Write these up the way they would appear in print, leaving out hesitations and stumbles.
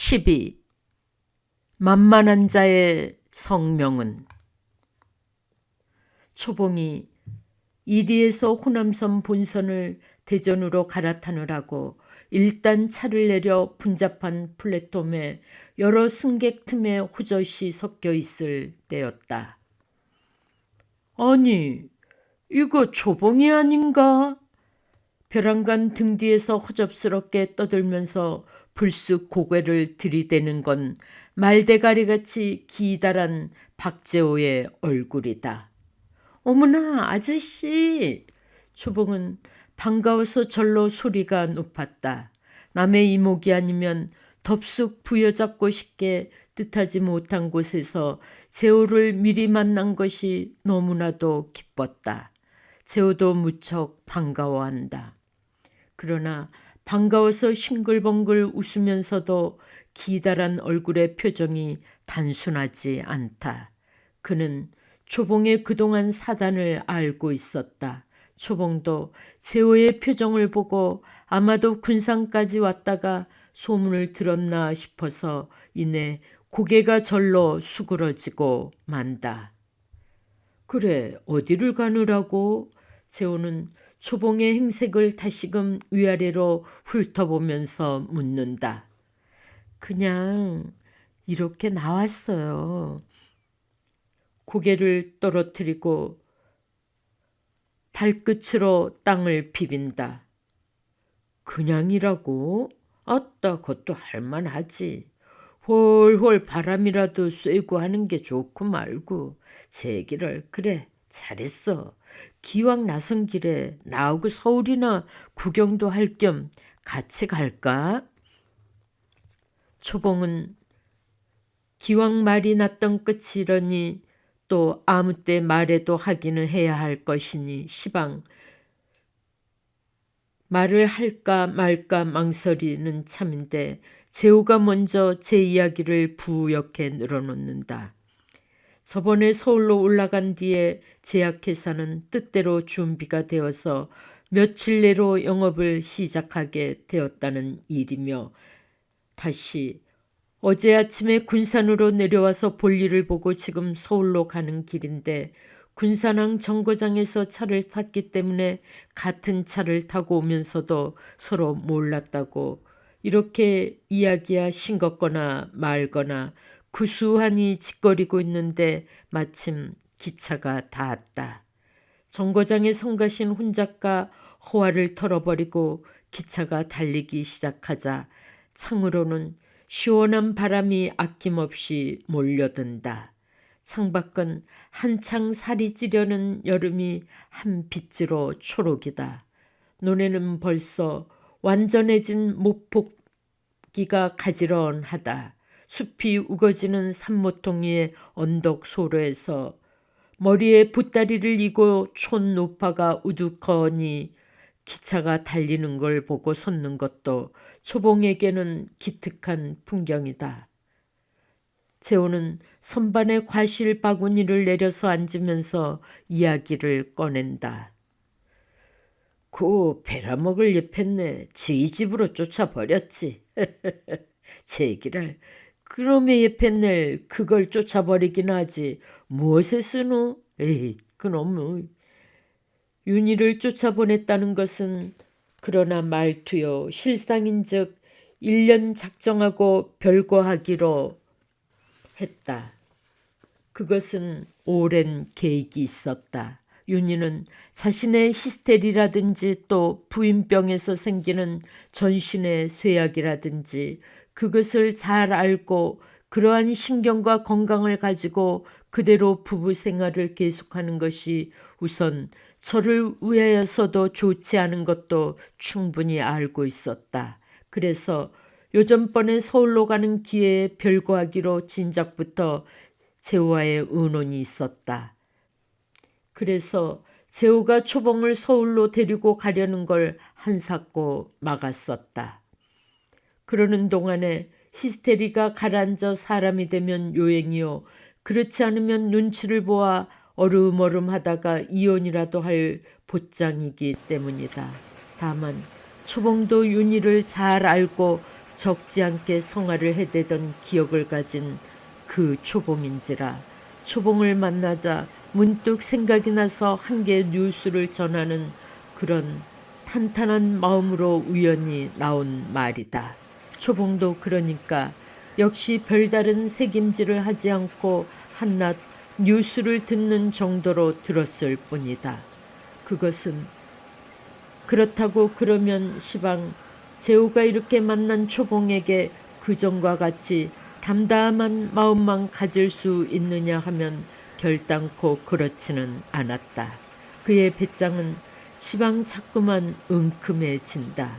12. 만만한 자의 성명은. 초봉이 이리에서 호남선 본선을 대전으로 갈아타느라고 일단 차를 내려 분잡한 플랫폼에 여러 승객 틈에 호젓이 섞여 있을 때였다. 아니, 이거 초봉이 아닌가? 벼랑간 등 뒤에서 허접스럽게 떠들면서 불쑥 고개를 들이대는 건 말대가리같이 기다란 박재호의 얼굴이다. 어머나 아저씨! 초봉은 반가워서 절로 소리가 높았다. 남의 이목이 아니면 덥석 부여잡고 싶게 뜻하지 못한 곳에서 재호를 미리 만난 것이 너무나도 기뻤다. 재호도 무척 반가워한다. 그러나 반가워서 싱글벙글 웃으면서도 기다란 얼굴의 표정이 단순하지 않다. 그는 초봉의 그동안 사단을 알고 있었다. 초봉도 재호의 표정을 보고 아마도 군산까지 왔다가 소문을 들었나 싶어서 이내 고개가 절로 수그러지고 만다. 그래, 어디를 가느라고? 재호는 초봉의 행색을 다시금 위아래로 훑어보면서 묻는다. 그냥 이렇게 나왔어요. 고개를 떨어뜨리고 발끝으로 땅을 비빈다. 그냥이라고? 아따, 그것도 할만하지. 홀홀 바람이라도 쐬고 하는 게 좋고 말고. 제 얘기를 그래 잘했어. 기왕 나선 길에 나하고 서울이나 구경도 할 겸 같이 갈까? 초봉은 기왕 말이 났던 끝이러니 또 아무 때 말에도 하기는 해야 할 것이니 시방 말을 할까 말까 망설이는 참인데 재호가 먼저 제 이야기를 부옇게 늘어놓는다. 저번에 서울로 올라간 뒤에 제약회사는 뜻대로 준비가 되어서 며칠 내로 영업을 시작하게 되었다는 일이며 다시 어제 아침에 군산으로 내려와서 볼일을 보고 지금 서울로 가는 길인데 군산항 정거장에서 차를 탔기 때문에 같은 차를 타고 오면서도 서로 몰랐다고 이렇게 이야기야 싱겁거나 말거나 구수하니 짓거리고 있는데 마침 기차가 닿았다. 정거장에 성가신 혼작가 허화를 털어버리고 기차가 달리기 시작하자 창으로는 시원한 바람이 아낌없이 몰려든다. 창밖은 한창 살이 찌려는 여름이 한 빗으로 초록이다. 논에는 벌써 완전해진 목폭기가 가지런하다. 숲이 우거지는 산모퉁이의 언덕 소로에서 머리에 보따리를 이고 촌 노파가 우두커니 기차가 달리는 걸 보고 섰는 것도 초봉에게는 기특한 풍경이다. 재호는 선반에 과실 바구니를 내려서 앉으면서 이야기를 꺼낸다. 그 베라먹을 예팻네. 지 집으로 쫓아버렸지. 제 얘기를 그놈의 예팻넬 그걸 쫓아버리긴 하지. 무엇에 쓰노? 에이, 그놈의. 윤희를 쫓아보냈다는 것은 그러나 말투요. 실상인즉 1년 작정하고 별거하기로 했다. 그것은 오랜 계획이 있었다. 윤희는 자신의 히스테리라든지 또 부인병에서 생기는 전신의 쇠약이라든지 그것을 잘 알고 그러한 신경과 건강을 가지고 그대로 부부 생활을 계속하는 것이 우선 저를 위하여서도 좋지 않은 것도 충분히 알고 있었다. 그래서 요전번에 서울로 가는 기회에 별거하기로 진작부터 재호와의 의논이 있었다. 그래서 재호가 초봉을 서울로 데리고 가려는 걸 한사코 막았었다. 그러는 동안에 히스테리가 가라앉아 사람이 되면 요행이요. 그렇지 않으면 눈치를 보아 어름어름하다가 이혼이라도 할 보장이기 때문이다. 다만 초봉도 윤희를 잘 알고 적지 않게 성화를 해대던 기억을 가진 그 초봉인지라 초봉을 만나자 문득 생각이 나서 한 개의 뉴스를 전하는 그런 탄탄한 마음으로 우연히 나온 말이다. 초봉도 그러니까 역시 별다른 새김질을 하지 않고 한낱 뉴스를 듣는 정도로 들었을 뿐이다. 그것은 그렇다고 그러면 시방 재호가 이렇게 만난 초봉에게 그전과 같이 담담한 마음만 가질 수 있느냐 하면 결단코 그렇지는 않았다. 그의 배짱은 시방 자꾸만 은큼해진다.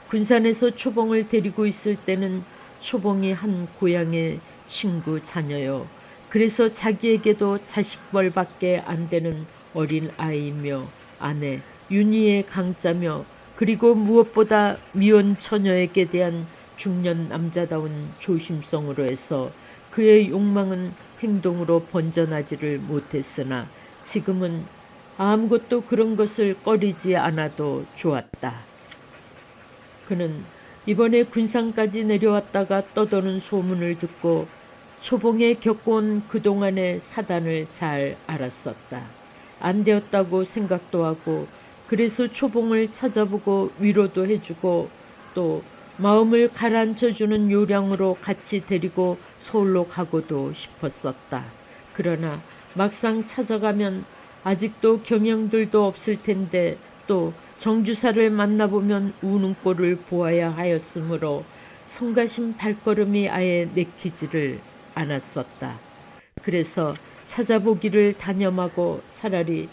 군산에서 초봉을 데리고 있을 때는 초봉이 한 고향의 친구 자녀요. 그래서 자기에게도 자식벌밖에 안 되는 어린 아이며 아내 윤희의 강자며 그리고 무엇보다 미혼 처녀에게 대한 중년 남자다운 조심성으로 해서 그의 욕망은 행동으로 번져나지를 못했으나 지금은 아무것도 그런 것을 꺼리지 않아도 좋았다. 그는 이번에 군산까지 내려왔다가 떠도는 소문을 듣고 초봉에 겪어온 그동안의 사단을 잘 알았었다. 안 되었다고 생각도 하고 그래서 초봉을 찾아보고 위로도 해주고 또 마음을 가라앉혀주는 요량으로 같이 데리고 서울로 가고도 싶었었다. 그러나 막상 찾아가면 아직도 경영들도 없을 텐데 또 정주사를 만나보면 우는 꼴을 보아야 하였으므로 성가신 발걸음이 아예 내키지를 않았었다. 그래서 찾아보기를 단념하고 차라리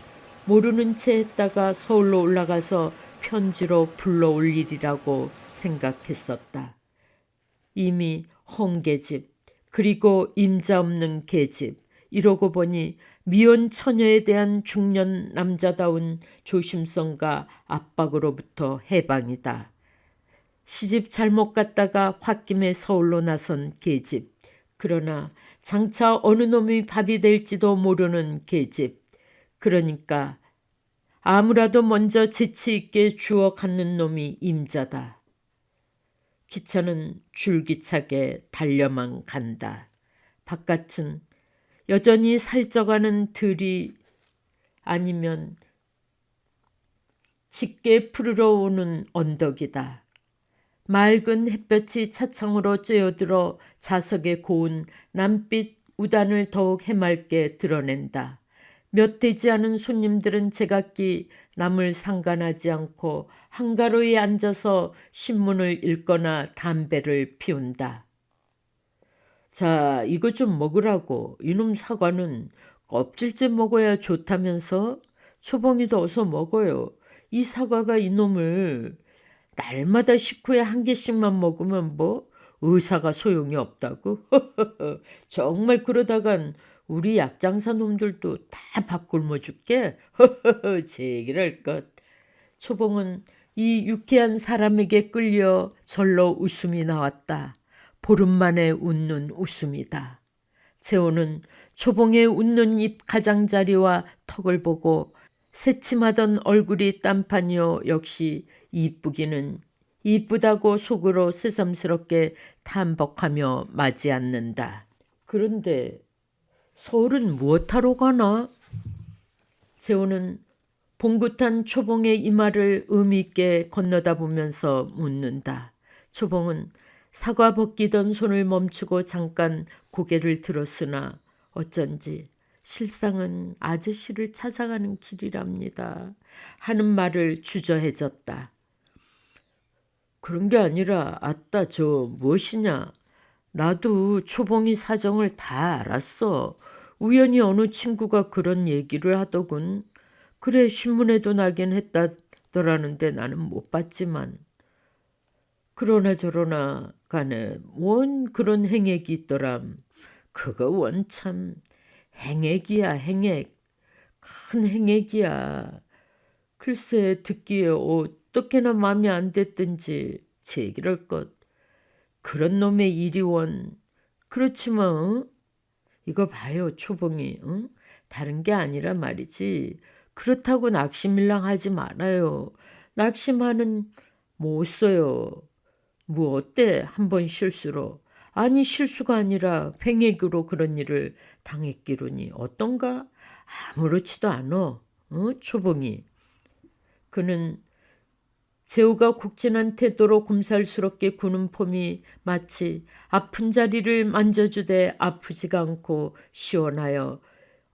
모르는 채 했다가 서울로 올라가서 편지로 불러올 일이라고 생각했었다. 이미 홍계집 그리고 임자 없는 계집 이러고 보니 미혼 처녀에 대한 중년 남자다운 조심성과 압박으로부터 해방이다. 시집 잘못 갔다가 홧김에 서울로 나선 계집 그러나 장차 어느 놈이 밥이 될지도 모르는 계집 그러니까 아무라도 먼저 재치 있게 주워 갖는 놈이 임자다. 기차는 줄기차게 달려만 간다. 바깥은 여전히 살쪄가는 들이 아니면 짙게 푸르러 오는 언덕이다. 맑은 햇볕이 차창으로 쬐어들어 자석에 고운 남빛 우단을 더욱 해맑게 드러낸다. 몇 되지 않은 손님들은 제각기 남을 상관하지 않고 한가로이 앉아서 신문을 읽거나 담배를 피운다. 자, 이거 좀 먹으라고. 이놈 사과는 껍질째 먹어야 좋다면서? 초봉이도 어서 먹어요. 이 사과가 이놈을 날마다 식후에 한 개씩만 먹으면 뭐 의사가 소용이 없다고? 정말 그러다간 우리 약장사 놈들도 다 밥굶어 죽게? 제기랄 것. 초봉은 이 유쾌한 사람에게 끌려 절로 웃음이 나왔다. 보름 만에 웃는 웃음이다. 재호는 초봉의 웃는 입 가장자리와 턱을 보고 새침하던 얼굴이 딴판이요 역시 이쁘기는 이쁘다고 속으로 새삼스럽게 탐복하며 맞이 않는다. 그런데 서울은 무엇하러 가나? 재호는 봉긋한 초봉의 이마를 의미 있게 건너다 보면서 묻는다. 초봉은 사과 벗기던 손을 멈추고 잠깐 고개를 들었으나 어쩐지 실상은 아저씨를 찾아가는 길이랍니다. 하는 말을 주저해졌다. 그런 게 아니라 아따 저 무엇이냐. 나도 초봉이 사정을 다 알았어. 우연히 어느 친구가 그런 얘기를 하더군. 그래 신문에도 나긴 했다더라는데 나는 못 봤지만. 그러나 저러나 간에 원 그런 행액이 있더람. 그거 원 참 행액이야 행액. 큰 행액이야. 글쎄 듣기에 어떻게나 마음에 안 됐든지 제기랄 것. 그런 놈의 일이 원. 그렇지만 이거 봐요 초봉이. 다른 게 아니라 말이지. 그렇다고 낙심일랑 하지 말아요. 낙심하는 못 써요. 뭐 어때? 한 번 실수로. 아니 실수가 아니라 횡액으로 그런 일을 당했기로니 어떤가? 아무렇지도 않어. 초봉이. 그는 재호가 곡진한 태도로 곰살스럽게 구는 폼이 마치 아픈 자리를 만져주되 아프지가 않고 시원하여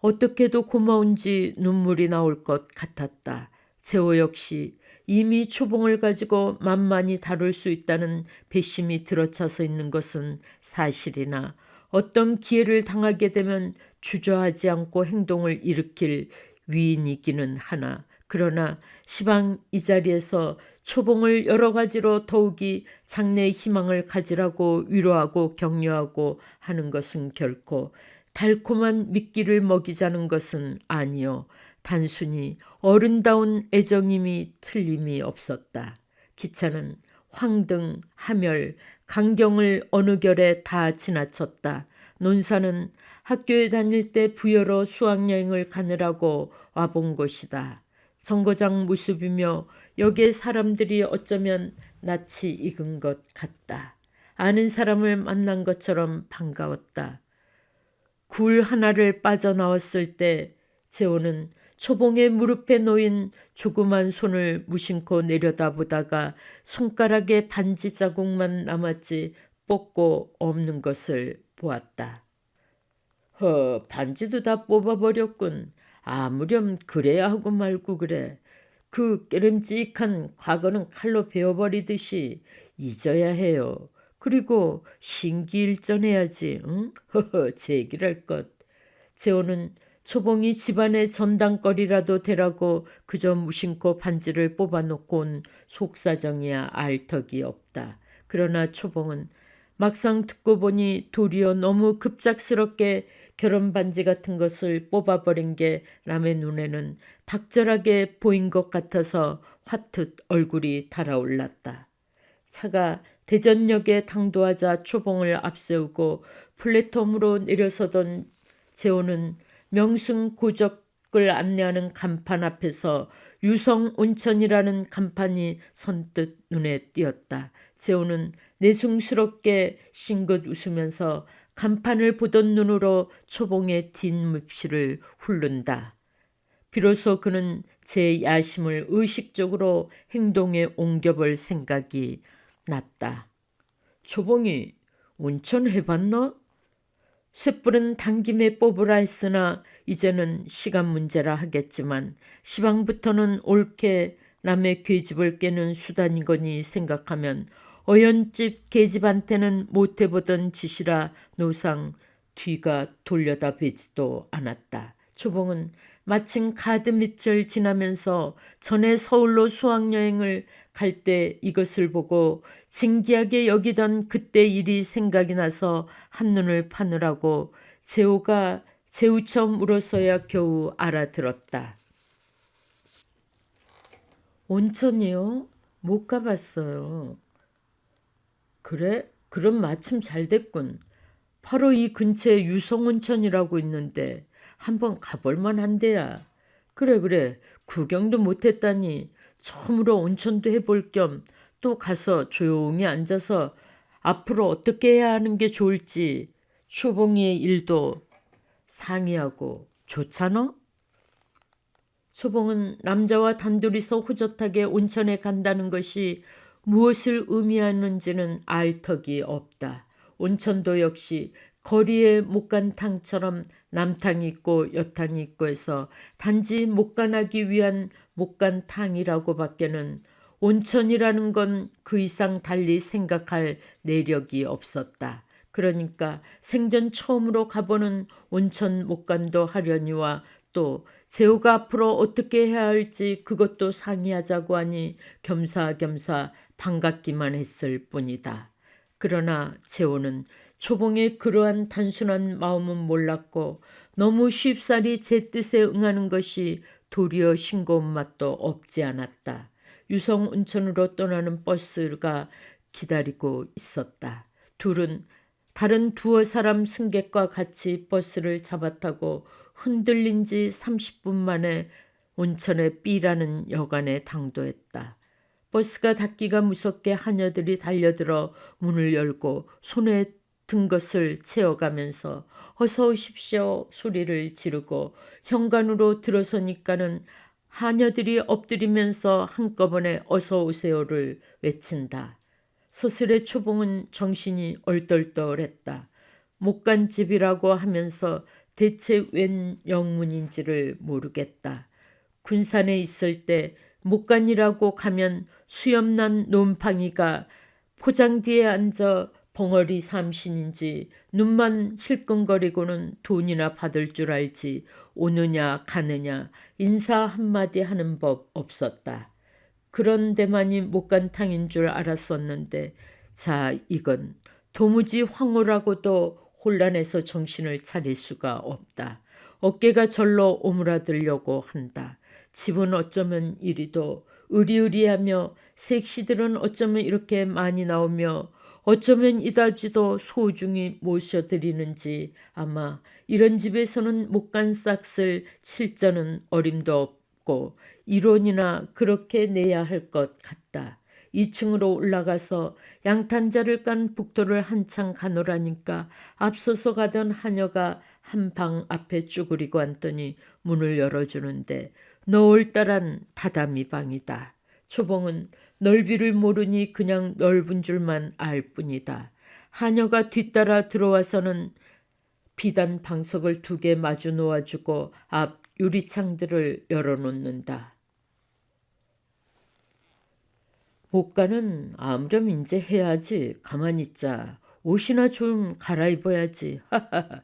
어떻게도 고마운지 눈물이 나올 것 같았다. 재호 역시 이미 초봉을 가지고 만만히 다룰 수 있다는 배심이 들어차서 있는 것은 사실이나 어떤 기회를 당하게 되면 주저하지 않고 행동을 일으킬 위인이기는 하나 그러나 시방 이 자리에서 초봉을 여러 가지로 더욱이 장래의 희망을 가지라고 위로하고 격려하고 하는 것은 결코 달콤한 미끼를 먹이자는 것은 아니요. 단순히 어른다운 애정임이 틀림이 없었다. 기차는 황등, 하멸, 강경을 어느 결에 다 지나쳤다. 논사는 학교에 다닐 때 부여로 수학여행을 가느라고 와본 곳이다. 정거장 모습이며 여기에 사람들이 어쩌면 낯이 익은 것 같다. 아는 사람을 만난 것처럼 반가웠다. 굴 하나를 빠져나왔을 때 재호는 초봉의 무릎에 놓인 조그만 손을 무심코 내려다보다가 손가락에 반지 자국만 남았지 뽑고 없는 것을 보았다. 반지도 다 뽑아버렸군. 아무렴 그래야 하고 말고 그래. 그 깨름직한 과거는 칼로 베어버리듯이 잊어야 해요. 그리고 신기일전해야지. 응? 제기랄 것. 재호는 초봉이 집안의 전당거리라도 되라고 그저 무심코 반지를 뽑아놓고 온 속사정이야 알 턱이 없다. 그러나 초봉은 막상 듣고 보니 도리어 너무 급작스럽게 결혼 반지 같은 것을 뽑아버린 게 남의 눈에는 박절하게 보인 것 같아서 화텄 얼굴이 달아올랐다. 차가 대전역에 당도하자 초봉을 앞세우고 플랫폼으로 내려서던 재호는 명승고적을 안내하는 간판 앞에서 유성온천이라는 간판이 선뜻 눈에 띄었다. 재호는 내숭스럽게 싱긋 웃으면서 간판을 보던 눈으로 초봉의 뒷lep시를 훑는다. 비로소 그는 제 야심을 의식적으로 행동에 옮겨볼 생각이 났다. 초봉이 온천 해봤나? 쇳불은 당김에 뽑으라 했으나 이제는 시간 문제라 하겠지만 시방부터는 옳게 남의 괴집을 깨는 수단이거니 생각하면 어연집 계집한테는 못해보던 짓이라 노상 뒤가 돌려다 뵈지도 않았다. 초봉은 마침 가드밑을 지나면서 전에 서울로 수학여행을 갈 때 이것을 보고 진기하게 여기던 그때 일이 생각이 나서 한눈을 파느라고 재호가 재우처럼 울어서야 겨우 알아들었다. 온천이요? 못 가봤어요. 그래? 그럼 마침 잘 됐군. 바로 이 근처에 유성온천이라고 있는데 한번 가볼 만한데야. 그래. 구경도 못했다니 처음으로 온천도 해볼 겸 또 가서 조용히 앉아서 앞으로 어떻게 해야 하는 게 좋을지 초봉이의 일도 상의하고 좋잖아? 초봉은 남자와 단둘이서 호젓하게 온천에 간다는 것이 무엇을 의미하는지는 알 턱이 없다. 온천도 역시 거리에 목간탕처럼 남탕이 있고 여탕이 있고 해서 단지 목간하기 위한 목간탕이라고 밖에는 온천이라는 건 그 이상 달리 생각할 내력이 없었다. 그러니까 생전 처음으로 가보는 온천 목간도 하려니와 또 재호가 앞으로 어떻게 해야 할지 그것도 상의하자고 하니 겸사겸사 반갑기만 했을 뿐이다. 그러나 재호는 초봉의 그러한 단순한 마음은 몰랐고 너무 쉽사리 제 뜻에 응하는 것이 도리어 싱거운 맛도 없지 않았다. 유성온천으로 떠나는 버스가 기다리고 있었다. 둘은 다른 두어 사람 승객과 같이 버스를 잡아타고 흔들린 지 30분 만에 온천의 B라는 여관에 당도했다. 버스가 닫기가 무섭게 하녀들이 달려들어 문을 열고 손에 든 것을 채워가면서 어서 오십시오 소리를 지르고 현관으로 들어서니까는 하녀들이 엎드리면서 한꺼번에 어서 오세요를 외친다. 서슬의 초봉은 정신이 얼떨떨했다. 못 간 집이라고 하면서 대체 웬 영문인지를 모르겠다. 군산에 있을 때 못 간이라고 가면 수염난 놈팡이가 포장 뒤에 앉아 벙어리 삼신인지 눈만 힐끔거리고는 돈이나 받을 줄 알지 오느냐 가느냐 인사 한마디 하는 법 없었다. 그런 데만이 목간탕인 줄 알았었는데 자 이건 도무지 황홀하고도 혼란해서 정신을 차릴 수가 없다. 어깨가 절로 오므라들려고 한다. 집은 어쩌면 이리도 으리으리하며 색시들은 어쩌면 이렇게 많이 나오며 어쩌면 이다지도 소중히 모셔드리는지 아마 이런 집에서는 못간 싹쓸 칠전은 어림도 없고 1원이나 그렇게 내야 할 것 같다. 2층으로 올라가서 양탄자를 깐 북도를 한창 가노라니까 앞서서 가던 하녀가 한 방 앞에 쭈그리고 앉더니 문을 열어주는데 너울따란 다다미 방이다. 초봉은 넓이를 모르니 그냥 넓은 줄만 알 뿐이다. 하녀가 뒤따라 들어와서는 비단 방석을 2개 마주 놓아주고 앞 유리창들을 열어놓는다. 못가는 아무렴 인제 해야지. 가만히 있자. 옷이나 좀 갈아입어야지. 하하하.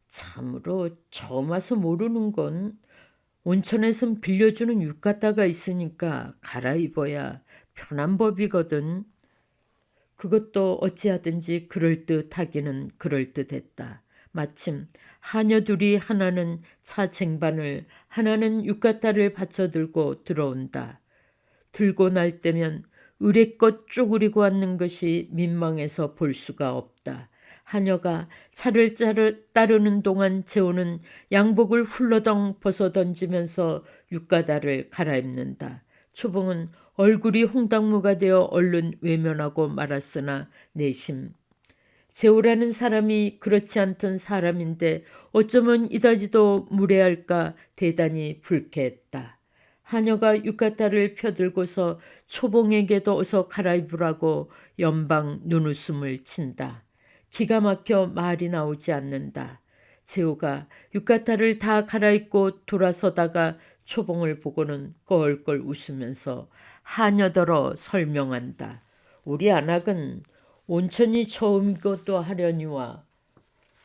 참으로 처음 와서 모르는 건 온천에선 빌려주는浴衣가 있으니까 갈아입어야 편한 법이거든. 그것도 어찌하든지 그럴듯하기는 그럴듯했다. 마침 하녀 둘이 하나는 차 쟁반을 하나는浴衣를 받쳐들고 들어온다. 들고 날 때면 의례껏 쪼그리고 앉는 것이 민망해서 볼 수가 없다. 하녀가 차를 따르는 동안 재호는 양복을 훌러덩 벗어던지면서浴衣를 갈아입는다. 초봉은 얼굴이 홍당무가 되어 얼른 외면하고 말았으나 내심 재호라는 사람이 그렇지 않던 사람인데 어쩌면 이다지도 무례할까 대단히 불쾌했다. 하녀가浴衣를 펴들고서 초봉에게도 어서 갈아입으라고 연방 눈웃음을 친다. 기가 막혀 말이 나오지 않는다. 재호가浴衣를 다 갈아입고 돌아서다가 초봉을 보고는 껄껄 웃으면서 하녀더러 설명한다. 우리 안악은 온천이 처음이고도 하려니와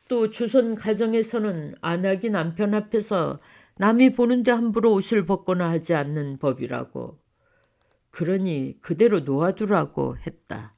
또 조선 가정에서는 안악이 남편 앞에서 남이 보는데 함부로 옷을 벗거나 하지 않는 법이라고. 그러니 그대로 놓아두라고 했다.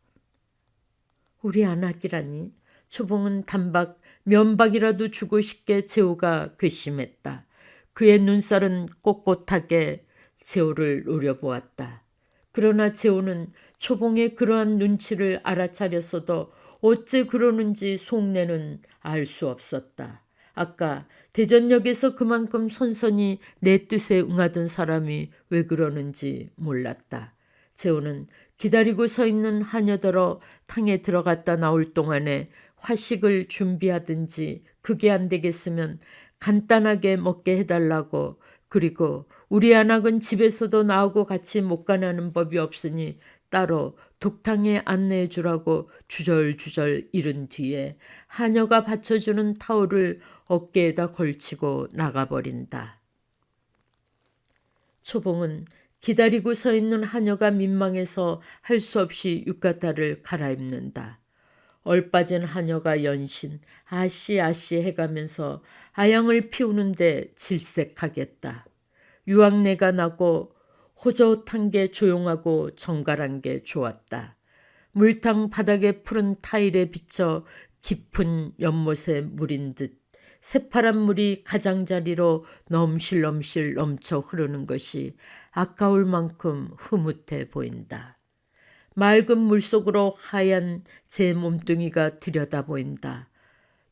우리 안악이라니. 초봉은 단박 면박이라도 주고 싶게 재호가 괘씸했다. 그의 눈살은 꼿꼿하게 재호를 노려보았다. 그러나 재호는 초봉의 그러한 눈치를 알아차렸어도 어째 그러는지 속내는 알 수 없었다. 아까 대전역에서 그만큼 선선히 내 뜻에 응하던 사람이 왜 그러는지 몰랐다. 재호는 기다리고 서 있는 하녀더러 탕에 들어갔다 나올 동안에 화식을 준비하든지 그게 안 되겠으면 간단하게 먹게 해달라고 그리고 우리 안악은 집에서도 나하고 같이 못 가나는 법이 없으니 따로 독탕에 안내해 주라고 주절주절 이른 뒤에 하녀가 받쳐주는 타올을 어깨에다 걸치고 나가버린다. 초봉은 기다리고 서 있는 하녀가 민망해서 할 수 없이浴衣를 갈아입는다. 얼빠진 하녀가 연신 아씨아씨 해가면서 아양을 피우는데 질색하겠다. 유황내가 나고 호젓한 게 조용하고 정갈한 게 좋았다. 물탕 바닥에 푸른 타일에 비쳐 깊은 연못에 물인 듯 새파란 물이 가장자리로 넘실넘실 넘쳐 흐르는 것이 아까울 만큼 흐뭇해 보인다. 맑은 물속으로 하얀 제 몸뚱이가 들여다 보인다.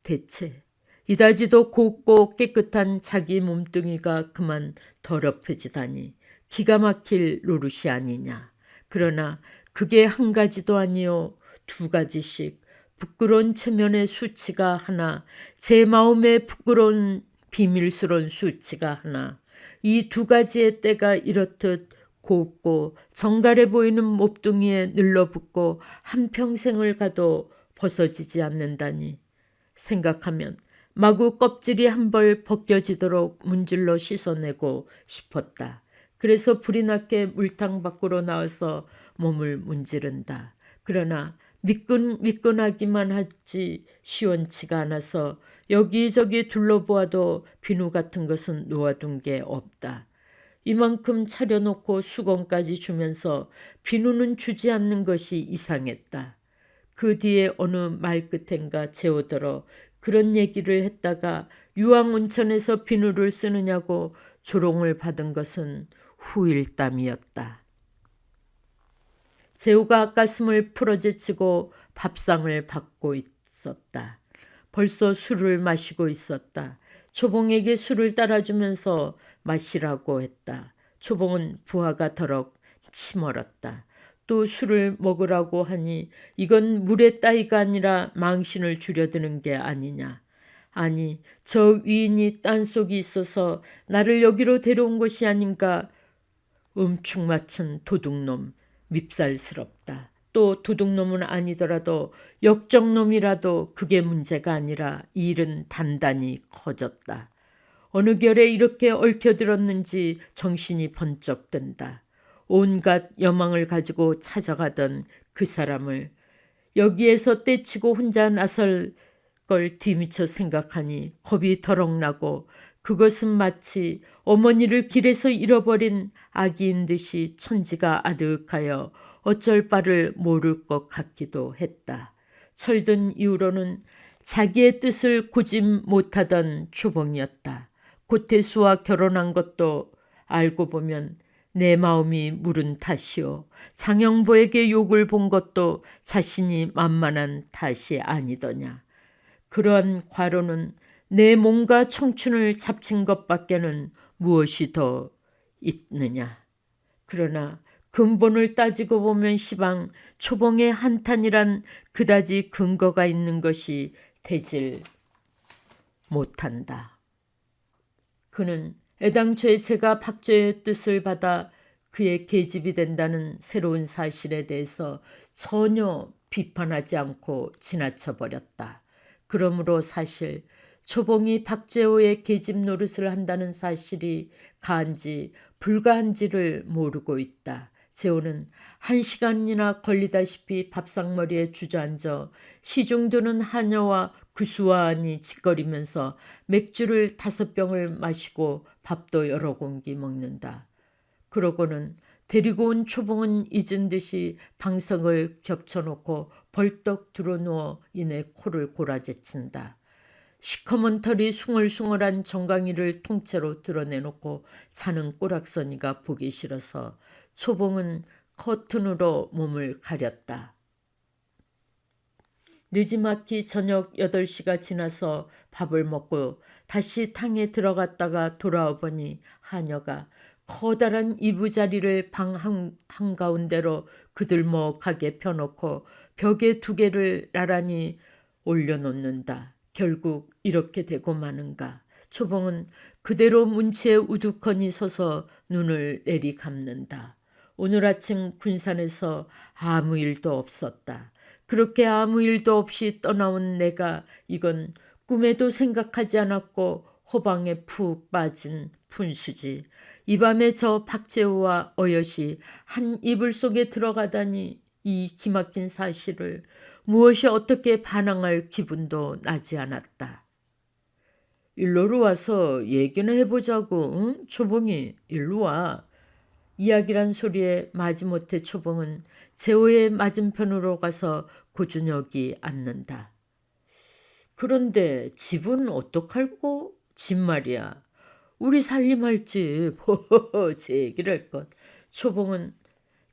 대체 이다지도 곱고 깨끗한 자기 몸뚱이가 그만 더럽혀지다니 기가 막힐 노릇이 아니냐. 그러나 그게 한 가지도 아니요 두 가지씩 부끄러운 체면의 수치가 하나, 제 마음의 부끄러운 비밀스러운 수치가 하나, 이 두 가지의 때가 이렇듯 곱고 정갈해 보이는 몹둥이에 늘러붙고 한평생을 가도 벗어지지 않는다니 생각하면 마구 껍질이 한 벌 벗겨지도록 문질러 씻어내고 싶었다. 그래서 불이 났게 물탕 밖으로 나와서 몸을 문지른다. 그러나 미끈미끈하기만 하지 시원치가 않아서 여기저기 둘러보아도 비누 같은 것은 놓아둔 게 없다. 이만큼 차려놓고 수건까지 주면서 비누는 주지 않는 것이 이상했다. 그 뒤에 어느 말끝엔가 재오더러 그런 얘기를 했다가 유황온천에서 비누를 쓰느냐고 조롱을 받은 것은 후일담이었다. 재우가 가슴을 풀어제치고 밥상을 받고 있었다. 벌써 술을 마시고 있었다. 초봉에게 술을 따라주면서 마시라고 했다. 초봉은 부하가 더럭 치멀었다. 또 술을 먹으라고 하니 이건 물의 따위가 아니라 망신을 줄여드는 게 아니냐. 아니 저 위인이 딴속이 있어서 나를 여기로 데려온 것이 아닌가. 음축맞춘 도둑놈 밉살스럽다. 또 도둑놈은 아니더라도 역적놈이라도 그게 문제가 아니라 일은 단단히 커졌다. 어느 결에 이렇게 얽혀들었는지 정신이 번쩍 든다. 온갖 여망을 가지고 찾아가던 그 사람을 여기에서 떼치고 혼자 나설 걸 뒤미쳐 생각하니 겁이 더럭 나고 그것은 마치 어머니를 길에서 잃어버린 아기인 듯이 천지가 아득하여 어쩔 바를 모를 것 같기도 했다. 철든 이후로는 자기의 뜻을 고집 못하던 초봉이었다. 고태수와 결혼한 것도 알고 보면 내 마음이 무른 탓이요. 장영보에게 욕을 본 것도 자신이 만만한 탓이 아니더냐. 그러한 과로는 내 몸과 청춘을 잡친 것밖에는 무엇이 더 있느냐. 그러나 근본을 따지고 보면 시방 초봉의 한탄이란 그다지 근거가 있는 것이 되질 못한다. 그는 애당초에 제가 박제의 뜻을 받아 그의 계집이 된다는 새로운 사실에 대해서 전혀 비판하지 않고 지나쳐버렸다. 그러므로 사실 초봉이 박재호의 계집 노릇을 한다는 사실이 가한지 불가한지를 모르고 있다. 재호는 1시간이나 걸리다시피 밥상머리에 주저앉아 시중드는 하녀와 구수하니 짓거리면서 맥주를 5병을 마시고 밥도 여러 공기 먹는다. 그러고는 데리고 온 초봉은 잊은 듯이 방석을 겹쳐놓고 벌떡 들어누워 이내 코를 골아제친다. 시커먼 털이 숭얼숭얼한 정강이를 통째로 드러내놓고 자는 꼬락서니가 보기 싫어서 초봉은 커튼으로 몸을 가렸다. 늦지막히 저녁 8시가 지나서 밥을 먹고 다시 탕에 들어갔다가 돌아와 보니 하녀가 커다란 이부자리를 방 한가운데로 그들먹하게 펴놓고 벽에 2개를 나란히 올려놓는다. 결국 이렇게 되고 마는가. 초봉은 그대로 문치에 우두커니 서서 눈을 내리감는다. 오늘 아침 군산에서 아무 일도 없었다. 그렇게 아무 일도 없이 떠나온 내가 이건 꿈에도 생각하지 않았고 호방에 푹 빠진 푼수지. 이 밤에 저 박재호와 어여시 한 이불 속에 들어가다니 이 기막힌 사실을 무엇이 어떻게 반항할 기분도 나지 않았다. 일로로 와서 얘기나 해보자고. 응? 초봉이 일로 와. 이야기란 소리에 마지못해 초봉은 재호의 맞은편으로 가서 고준혁이 앉는다. 그런데 집은 어떡할꼬? 집 말이야. 우리 살림할 집. 호호호 제 얘기를 할 것. 초봉은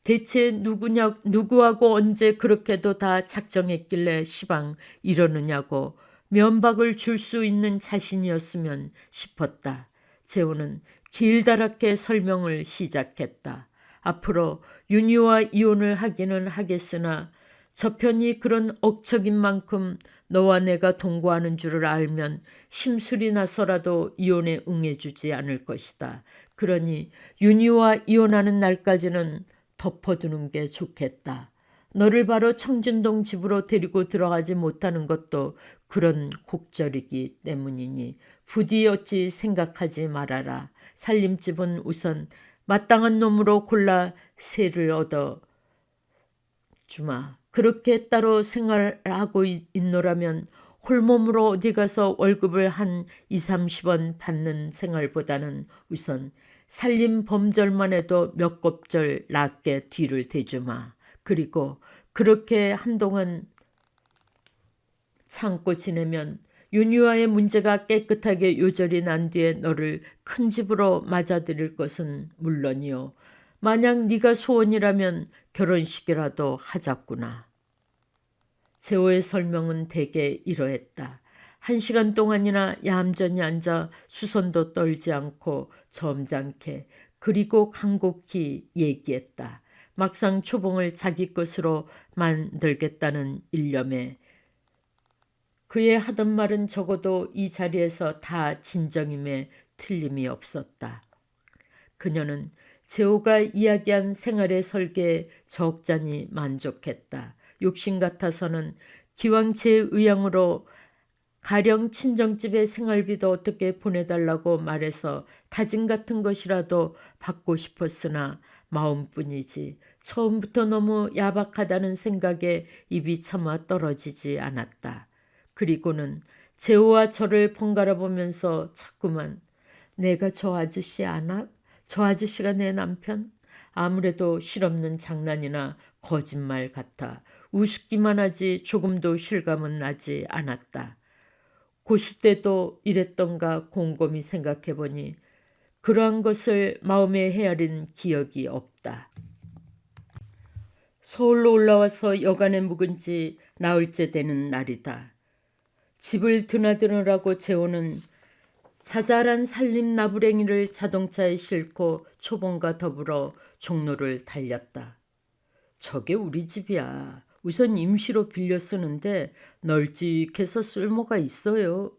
대체 누구하고 언제 그렇게도 다 작정했길래 시방 이러느냐고 면박을 줄 수 있는 자신이었으면 싶었다. 재호는 길다랗게 설명을 시작했다. 앞으로 윤희와 이혼을 하기는 하겠으나 저편이 그런 억척인 만큼 너와 내가 동거하는 줄을 알면 심술이 나서라도 이혼에 응해주지 않을 것이다. 그러니 윤희와 이혼하는 날까지는 덮어두는 게 좋겠다. 너를 바로 청진동 집으로 데리고 들어가지 못하는 것도 그런 곡절이기 때문이니 부디 어찌 생각하지 말아라. 살림집은 우선 마땅한 놈으로 골라 세를 얻어 주마. 그렇게 따로 생활하고 있노라면 홀몸으로 어디 가서 월급을 한 20-30원 받는 생활보다는 우선 살림 범절만 해도 몇 곱절 낫게 뒤를 대주마. 그리고 그렇게 한동안 참고 지내면 윤희와의 문제가 깨끗하게 요절이 난 뒤에 너를 큰 집으로 맞아들일 것은 물론이요. 만약 네가 소원이라면 결혼식이라도 하자꾸나. 재호의 설명은 대개 이러했다. 1시간 동안이나 얌전히 앉아 수선도 떨지 않고 점잖게 그리고 간곡히 얘기했다. 막상 초봉을 자기 것으로 만들겠다는 일념에 그의 하던 말은 적어도 이 자리에서 다 진정임에 틀림이 없었다. 그녀는 재호가 이야기한 생활의 설계에 적잖이 만족했다. 욕심 같아서는 기왕 제 의향으로 가령 친정집의 생활비도 어떻게 보내달라고 말해서 다짐 같은 것이라도 받고 싶었으나 마음뿐이지 처음부터 너무 야박하다는 생각에 입이 차마 떨어지지 않았다. 그리고는 재호와 저를 번갈아 보면서 자꾸만 내가 저 아저씨 아나? 저 아저씨가 내 남편? 아무래도 실없는 장난이나 거짓말 같아 우습기만 하지 조금도 실감은 나지 않았다. 고수 때도 이랬던가 곰곰이 생각해보니 그러한 것을 마음에 헤아린 기억이 없다. 서울로 올라와서 여간에 묵은 지 나흘째 되는 날이다. 집을 드나드느라고 재호는 자잘한 살림 나부랭이를 자동차에 싣고 초봉과 더불어 종로를 달렸다. 저게 우리 집이야. 우선 임시로 빌려 쓰는데 널찍해서 쓸모가 있어요.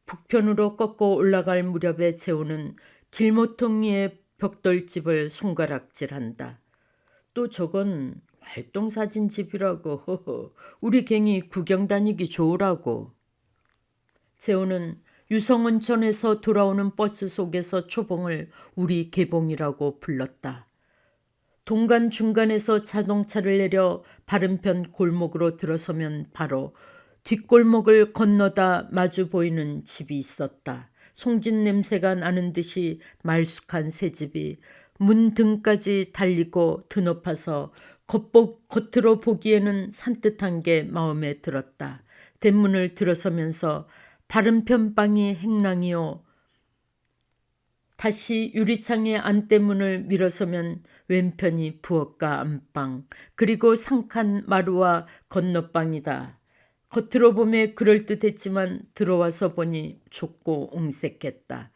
북편으로 꺾어 올라갈 무렵에 재호는 길모퉁이의 벽돌집을 손가락질한다. 또 저건 활동사진집이라고. 허허. 우리 갱이 구경 다니기 좋으라고. 재호는 유성온천에서 돌아오는 버스 속에서 초봉을 우리 개봉이라고 불렀다. 동간 중간에서 자동차를 내려 바른편 골목으로 들어서면 바로 뒷골목을 건너다 마주 보이는 집이 있었다. 송진 냄새가 나는 듯이 말쑥한 새집이 문 등까지 달리고 드높아서 겉으로 보기에는 산뜻한 게 마음에 들었다. 대문을 들어서면서 바른편 방이 행랑이요. 다시 유리창의 안대문을 밀어서면 왼편이 부엌과 안방, 그리고 상칸 마루와 건너방이다. 겉으로 보면 그럴듯했지만 들어와서 보니 좁고 옹색했다.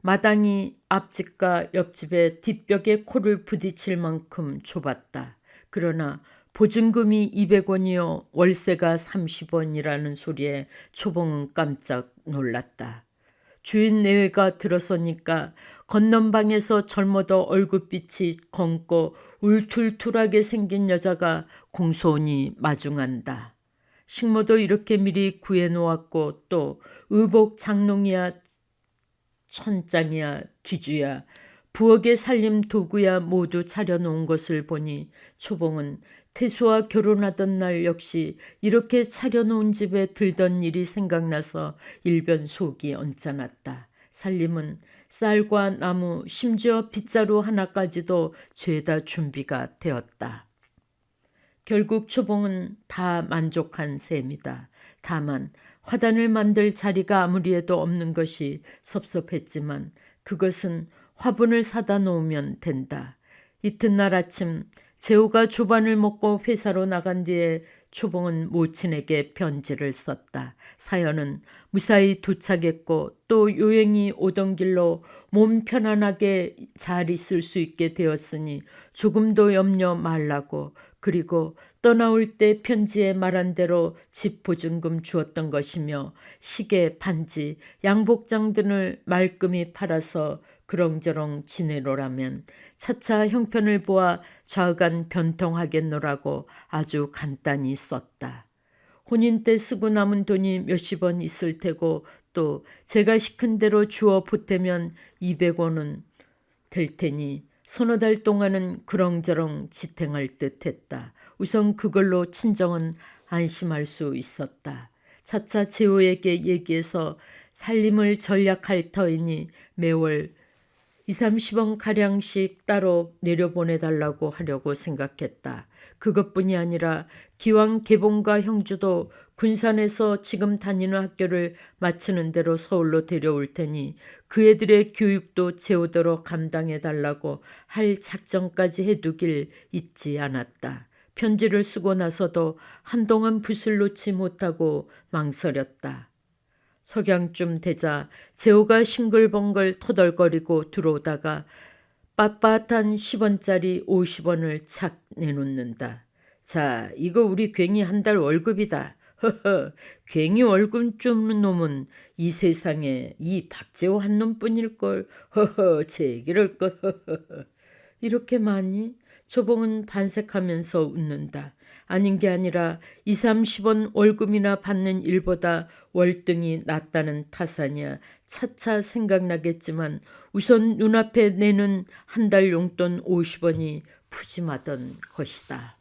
마당이 앞집과 옆집의 뒷벽에 코를 부딪힐 만큼 좁았다. 그러나 보증금이 200원이요 월세가 30원이라는 소리에 초봉은 깜짝 놀랐다. 주인 내외가 들어서니까 건넌방에서 젊어도 얼굴빛이 검고 울툴툴하게 생긴 여자가 공손히 마중한다. 식모도 이렇게 미리 구해놓았고 또 의복 장롱이야 천장이야 귀주야 부엌의 살림 도구야 모두 차려놓은 것을 보니 초봉은 태수와 결혼하던 날 역시 이렇게 차려놓은 집에 들던 일이 생각나서 일변 속이 언짢았다. 살림은 쌀과 나무 심지어 빗자루 하나까지도 죄다 준비가 되었다. 결국 초봉은 다 만족한 셈이다. 다만 화단을 만들 자리가 아무리 해도 없는 것이 섭섭했지만 그것은 화분을 사다 놓으면 된다. 이튿날 아침 재호가 조반을 먹고 회사로 나간 뒤에 초봉은 모친에게 편지를 썼다. 사연은 무사히 도착했고 또 요행이 오던 길로 몸 편안하게 잘 있을 수 있게 되었으니 조금도 염려 말라고. 그리고 떠나올 때 편지에 말한 대로 집 보증금 주었던 것이며 시계, 반지, 양복장 등을 말끔히 팔아서 그렁저렁 지내노라면 차차 형편을 보아 좌우간 변통하겠노라고 아주 간단히 썼다. 혼인 때 쓰고 남은 돈이 몇십 원 있을 테고 또 제가 시킨 대로 주어 보태면 200원은 될 테니 서너 달 동안은 그렁저렁 지탱할 듯 했다. 우선 그걸로 친정은 안심할 수 있었다. 차차 재호에게 얘기해서 살림을 전략할 터이니 매월 2, 30원 가량씩 따로 내려보내달라고 하려고 생각했다. 그것뿐이 아니라 기왕 계봉과 형주도 군산에서 지금 다니는 학교를 마치는 대로 서울로 데려올 테니 그 애들의 교육도 재오도록 감당해달라고 할 작정까지 해두길 잊지 않았다. 편지를 쓰고 나서도 한동안 붓을 놓지 못하고 망설였다. 석양쯤 되자 재호가 싱글벙글 토덜거리고 들어오다가 빳빳한 10원짜리 50원을 착 내놓는다. 자, 이거 우리 괜히 한 달 월급이다. 허허, 괜히 월급 줍는 놈은 이 세상에 이 박재호 한 놈뿐일걸. 허허, 제 얘기를 것. 허허. 이렇게 많이? 초봉은 반색하면서 웃는다. 아닌 게 아니라 2, 30원 월급이나 받는 일보다 월등히 낫다는 타산이야. 차차 생각나겠지만 우선 눈앞에 내는 한 달 용돈 50원이 푸짐하던 것이다.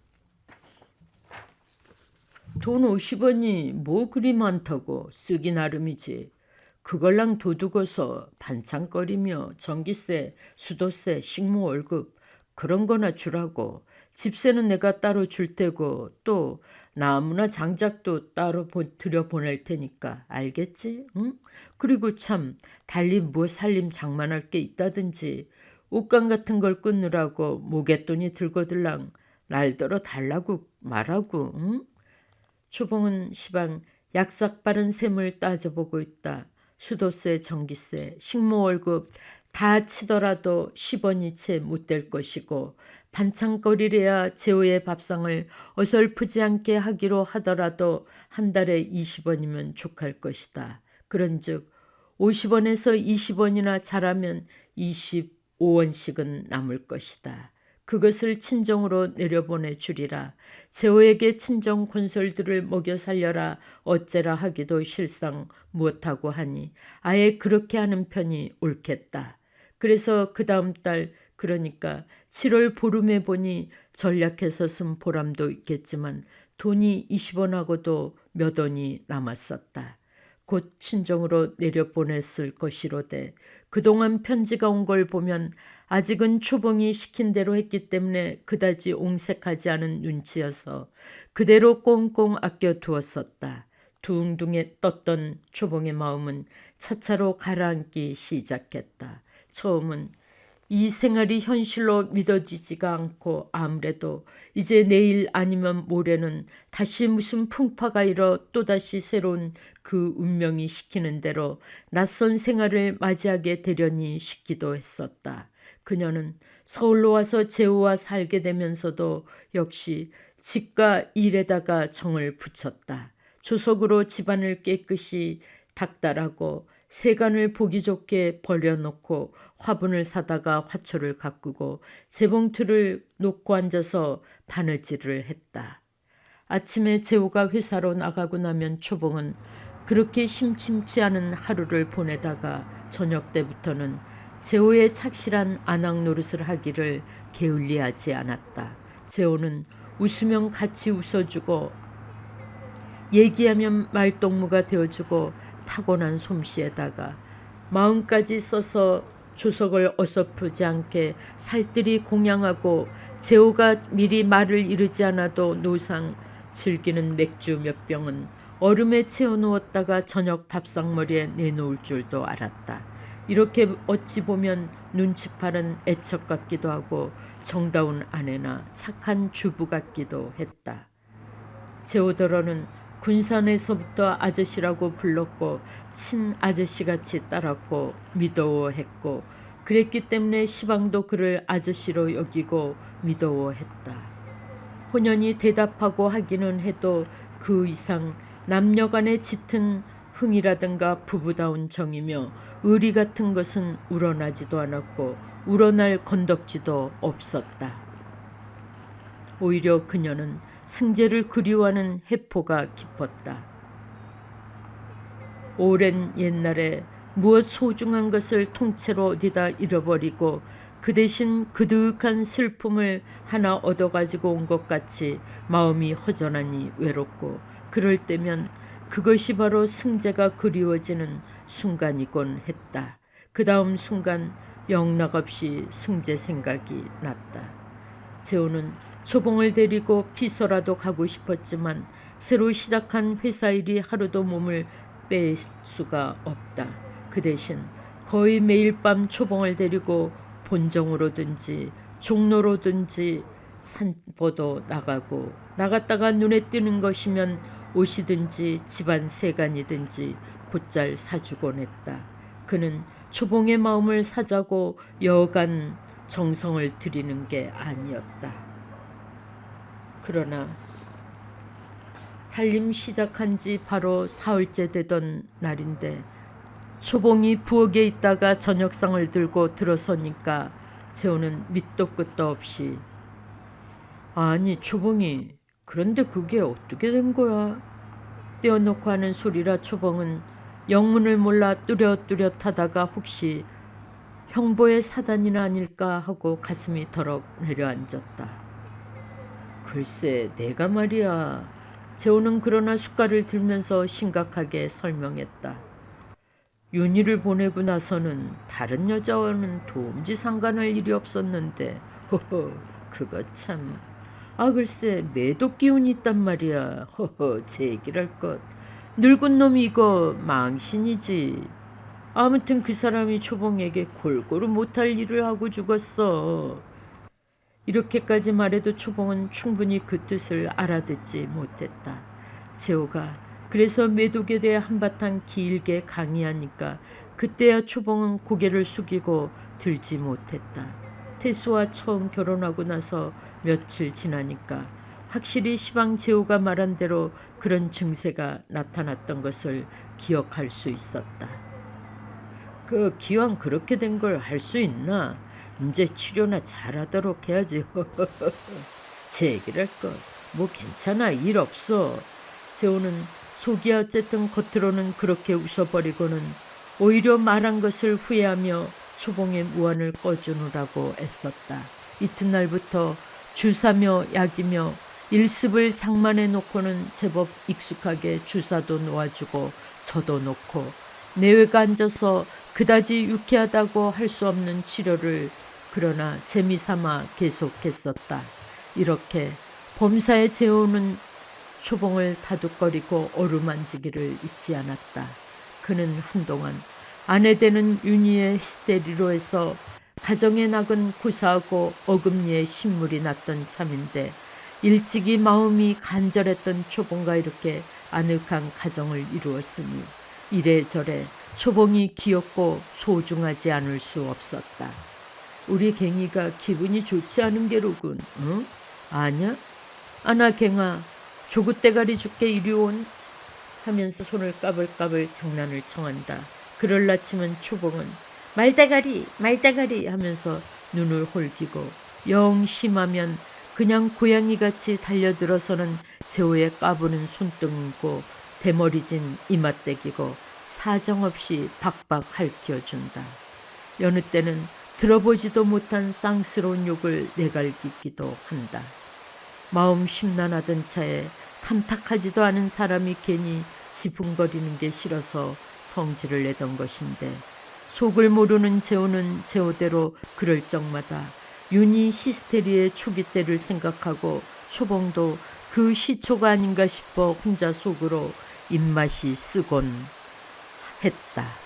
돈 50원이 뭐 그리 많다고. 쓰기 나름이지. 그걸랑 도둑어서 반찬거리며 전기세, 수도세, 식모 월급 그런 거나 주라고. 집세는 내가 따로 줄 테고 또 나무나 장작도 따로 들여보낼 테니까 알겠지? 응? 그리고 참 달리 뭐 살림 장만할 게 있다든지 옷감 같은 걸 끊느라고 모갯돈이 들거들랑 날더러 달라고 말하고. 응? 초봉은 시방 약삭빠른 셈을 따져보고 있다. 수도세, 전기세, 식모월급 다 치더라도 10원이 채 못 될 것이고 반찬거리래야 재호의 밥상을 어설프지 않게 하기로 하더라도 한 달에 20원이면 족할 것이다. 그런즉 50원에서 20원이나 잘하면 25원씩은 남을 것이다. 그것을 친정으로 내려보내 주리라. 재호에게 친정 곤솔들을 먹여 살려라 어째라 하기도 실상 못하고 하니 아예 그렇게 하는 편이 옳겠다. 그래서 그 다음 달 그러니까 7월 보름에 보니 전략해서 쓴 보람도 있겠지만 돈이 20원하고도 몇 원이 남았었다. 곧 친정으로 내려보냈을 것이로되 그동안 편지가 온 걸 보면 아직은 초봉이 시킨 대로 했기 때문에 그다지 옹색하지 않은 눈치여서 그대로 꽁꽁 아껴두었었다. 둥둥에 떴던 초봉의 마음은 차차로 가라앉기 시작했다. 처음은 이 생활이 현실로 믿어지지가 않고 아무래도 이제 내일 아니면 모레는 다시 무슨 풍파가 일어 또다시 새로운 그 운명이 시키는 대로 낯선 생활을 맞이하게 되려니 싶기도 했었다. 그녀는 서울로 와서 재호와 살게 되면서도 역시 집과 일에다가 정을 붙였다. 조석으로 집안을 깨끗이 닦달하고 세간을 보기 좋게 벌려놓고 화분을 사다가 화초를 가꾸고 재봉틀을 놓고 앉아서 바느질을 했다. 아침에 재호가 회사로 나가고 나면 초봉은 그렇게 심심치 않은 하루를 보내다가 저녁 때부터는 재호의 착실한 안악 노릇을 하기를 게을리하지 않았다. 재호는 웃으면 같이 웃어주고 얘기하면 말동무가 되어주고 타고난 솜씨에다가 마음까지 써서 조석을 어설프지 않게 살뜰히 공양하고 재호가 미리 말을 이르지 않아도 노상 즐기는 맥주 몇 병은 얼음에 채워놓았다가 저녁 밥상머리에 내놓을 줄도 알았다. 이렇게 어찌 보면 눈치 빠른 애척 같기도 하고 정다운 아내나 착한 주부 같기도 했다. 재호더러는 군산에서부터 아저씨라고 불렀고 친아저씨같이 따랐고 믿어했고 그랬기 때문에 시방도 그를 아저씨로 여기고 믿어했다. 혼연히 대답하고 하기는 해도 그 이상 남녀간의 짙은 흥이라든가 부부다운 정이며 의리 같은 것은 우러나지도 않았고 우러날 건덕지도 없었다. 오히려 그녀는 승재를 그리워하는 해포가 깊었다. 오랜 옛날에 무엇 소중한 것을 통째로 어디다 잃어버리고 그 대신 그득한 슬픔을 하나 얻어가지고 온 것 같이 마음이 허전하니 외롭고 그럴 때면 그것이 바로 승재가 그리워지는 순간이곤 했다. 그 다음 순간 영락없이 승재 생각이 났다. 재호는 초봉을 데리고 피서라도 가고 싶었지만 새로 시작한 회사 일이 하루도 몸을 뺄 수가 없다. 그 대신 거의 매일 밤 초봉을 데리고 본정으로든지 종로로든지 산보도 나가고 나갔다가 눈에 띄는 것이면 옷이든지 집안 세간이든지 곧잘 사주곤 했다. 그는 초봉의 마음을 사자고 여간 정성을 들이는 게 아니었다. 그러나 살림 시작한 지 바로 사흘째 되던 날인데 초봉이 부엌에 있다가 저녁상을 들고 들어서니까 재호는 밑도 끝도 없이 아니 초봉이 그런데 그게 어떻게 된 거야? 떼어놓고 하는 소리라 초봉은 영문을 몰라 뚜렷뚜렷하다가 혹시 형보의 사단이나 아닐까 하고 가슴이 덜컥 내려앉았다. 글쎄 내가 말이야. 재호는 그러나 숟갈을 들면서 심각하게 설명했다. 윤희를 보내고 나서는 다른 여자와는 도무지 상관할 일이 없었는데 허허 그거 참. 아 글쎄 매도 기운이 있단 말이야. 허허 제 얘기랄 것. 늙은 놈이 이거 망신이지. 아무튼 그 사람이 초봉에게 골고루 못할 일을 하고 죽었어. 이렇게까지 말해도 초봉은 충분히 그 뜻을 알아듣지 못했다. 재호가 그래서 매독에 대해 한바탕 길게 강의하니까 그때야 초봉은 고개를 숙이고 들지 못했다. 태수와 처음 결혼하고 나서 며칠 지나니까 확실히 시방 재호가 말한 대로 그런 증세가 나타났던 것을 기억할 수 있었다. 그 기왕 그렇게 된 걸 할 수 있나? 이제 치료나 잘하도록 해야지. 제 얘기를 할 것. 뭐 괜찮아 일 없어. 재호는 속이야 어쨌든 겉으로는 그렇게 웃어버리고는 오히려 말한 것을 후회하며 초봉의 무안을 꺼주느라고 애썼다. 이튿날부터 주사며 약이며 일습을 장만해 놓고는 제법 익숙하게 주사도 놓아주고 저도 놓고 내외가 앉아서 그다지 유쾌하다고 할 수 없는 치료를 그러나 재미삼아 계속했었다. 이렇게 범사에 재호는 초봉을 다독거리고 어루만지기를 잊지 않았다. 그는 한동안 아내 되는 윤희의 히스테리로 해서 가정의 낙은 고사하고 어금니에 신물이 났던 참인데 일찍이 마음이 간절했던 초봉과 이렇게 아늑한 가정을 이루었으니 이래저래 초봉이 귀엽고 소중하지 않을 수 없었다. 우리 갱이가 기분이 좋지 않은 게로군. 응? 아냐? 아나 갱아 조굿대가리 죽게 이리 온? 하면서 손을 까불까불 장난을 청한다. 그럴라 치면 초봉은 말대가리 하면서 눈을 홀기고 영 심하면 그냥 고양이같이 달려들어서는 재호의 까부는 손등고 대머리진 이맛대기고 사정없이 박박 핥혀준다. 여느 때는 들어보지도 못한 쌍스러운 욕을 내갈기기도 한다. 마음 심란하던 차에 탐탁하지도 않은 사람이 괜히 지붕거리는 게 싫어서 성질을 내던 것인데 속을 모르는 재호는 재호대로 그럴 적마다 윤희 히스테리의 초기 때를 생각하고 초봉도 그 시초가 아닌가 싶어 혼자 속으로 입맛이 쓰곤 했다.